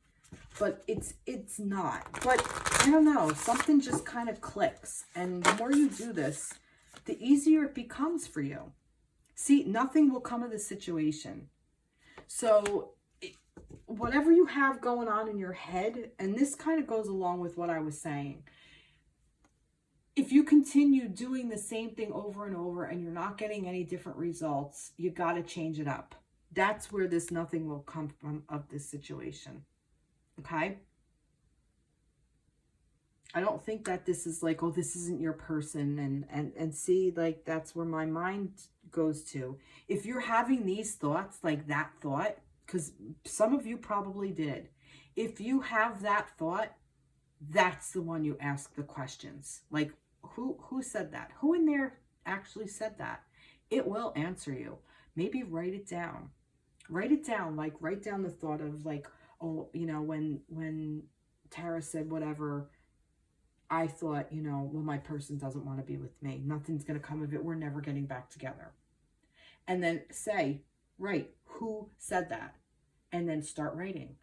but it's not. But I don't know, something just kind of clicks. And the more you do this, the easier it becomes for you. See, nothing will come of the situation. So whatever you have going on in your head, and this kind of goes along with what I was saying, if you continue doing the same thing over and over and you're not getting any different results, you got to change it up. That's where this nothing will come from of this situation. Okay? I don't think that this is like, oh, this isn't your person. And see, like, that's where my mind goes to. If you're having these thoughts, like that thought, because some of you probably did. If you have that thought, that's the one you ask the questions. Like, who said that? Who in there actually said that? It will answer you. Maybe write it down. Write it down. Like, write down the thought of like, oh, you know, when Tara said whatever, I thought, you know, well, my person doesn't want to be with me. Nothing's going to come of it. We're never getting back together. And then say, right, who said that? And then start writing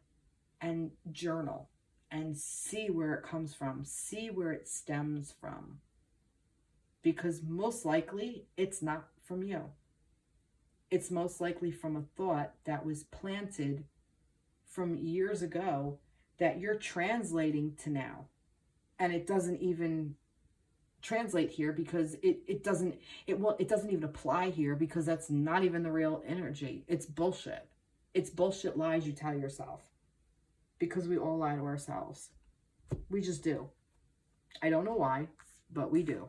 and journal and see where it comes from. See where it stems from. Because most likely it's not from you. It's most likely from a thought that was planted from years ago that you're translating to now. And it doesn't even translate here because it doesn't even apply here, because that's not even the real energy. It's bullshit. It's bullshit lies you tell yourself, because we all lie to ourselves. We just do. I don't know why, but we do.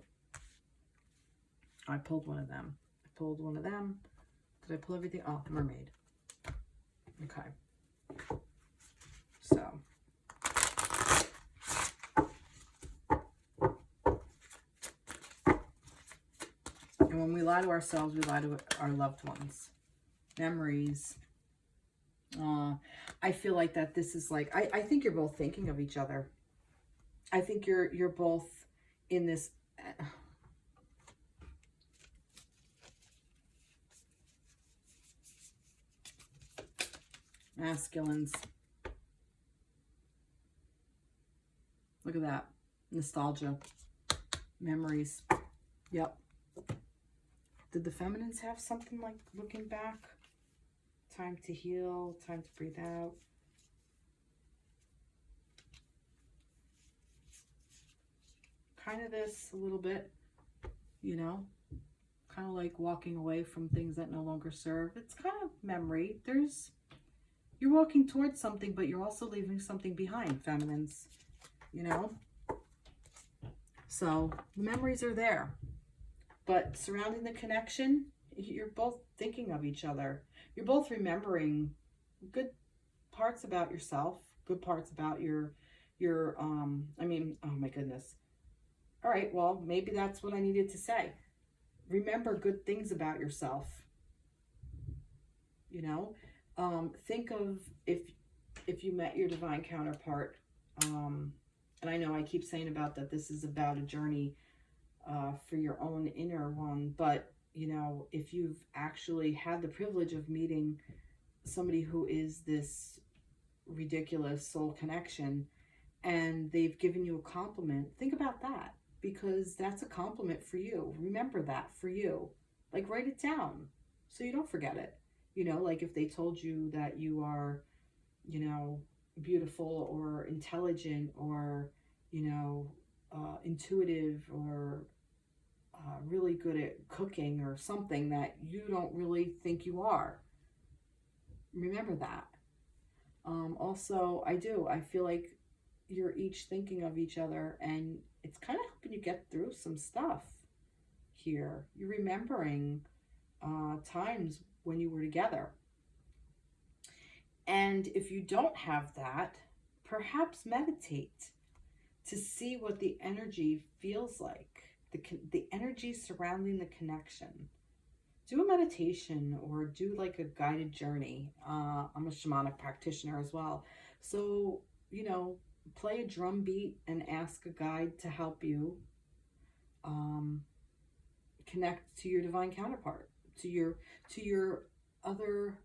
I pulled one of them. I pulled one of them. Did I pull everything? Oh, mermaid. Okay. So. And when we lie to ourselves, we lie to our loved ones. Memories. I feel like that this is like, I think you're both thinking of each other. I think you're both in this. Masculines. Look at that. Nostalgia. Memories. Yep. Did the feminines have something like looking back? Time to heal, time to breathe out. Kind of this a little bit, you know, kind of like walking away from things that no longer serve. It's kind of memory. You're walking towards something, but you're also leaving something behind, feminines, you know. So the memories are there, but surrounding the connection, you're both thinking of each other. You're both remembering good parts about yourself, good parts about your I mean, oh my goodness. All right, well, maybe that's what I needed to say. Remember good things about yourself. You know, think of if you met your divine counterpart, and I know I keep saying about that this is about a journey for your own inner one, but you know, if you've actually had the privilege of meeting somebody who is this ridiculous soul connection and they've given you a compliment, think about that. because that's a compliment for you. Remember that for you. Like, write it down so you don't forget it. You know, like if they told you that you are, you know, beautiful or intelligent or, you know, intuitive or really good at cooking or something that you don't really think you are. Remember that. Also, I feel like you're each thinking of each other and it's kind of helping you get through some stuff here. You're remembering times when you were together. And if you don't have that, perhaps meditate to see what the energy feels like, the energy surrounding the connection. Do a meditation or do like a guided journey. I'm a shamanic practitioner as well. So, you know, play a drum beat and ask a guide to help you connect to your divine counterpart, to your other,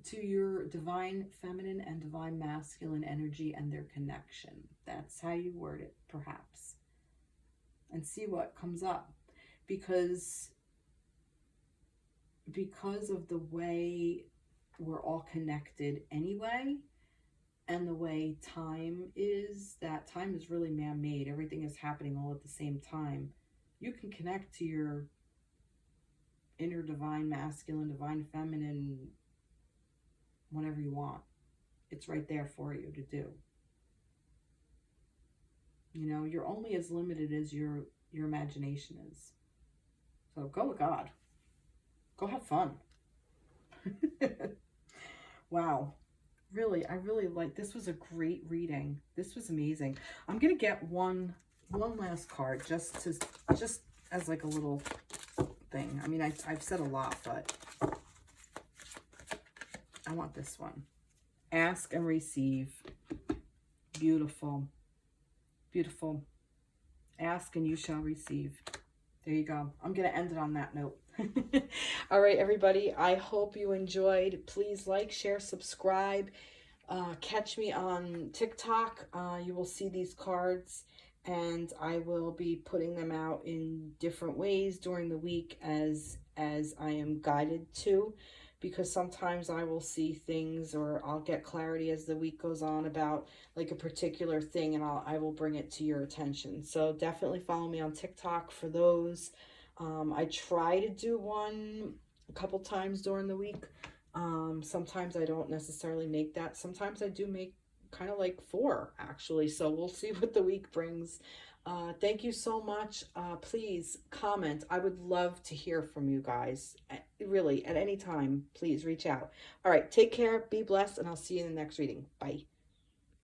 to your divine feminine and divine masculine energy and their connection. That's how you word it, perhaps. And see what comes up. Because of the way we're all connected anyway, and the way time is, that time is really man-made. Everything is happening all at the same time. You can connect to your inner divine masculine, divine feminine, whenever you want. It's right there for you to do. You know, you're only as limited as your imagination is. So go with God. Go have fun. Wow. Really, I really like, this was a great reading. This was amazing. I'm going to get one last card just as like a little thing. I mean, I've said a lot, but I want this one. Ask and receive. Beautiful. Beautiful. Ask and you shall receive. There you go. I'm going to end it on that note. All right, everybody. I hope you enjoyed. Please like, share, subscribe. Catch me on TikTok. You will see these cards, and I will be putting them out in different ways during the week as I am guided to, because sometimes I will see things or I'll get clarity as the week goes on about like a particular thing, and I will bring it to your attention. So definitely follow me on TikTok for those. I try to do one a couple times during the week. Sometimes I don't necessarily make that. Sometimes I do make kind of like 4 actually. So we'll see what the week brings. Thank you so much. Please comment. I would love to hear from you guys. Really, at any time, please reach out. All right, take care, be blessed, and I'll see you in the next reading. Bye.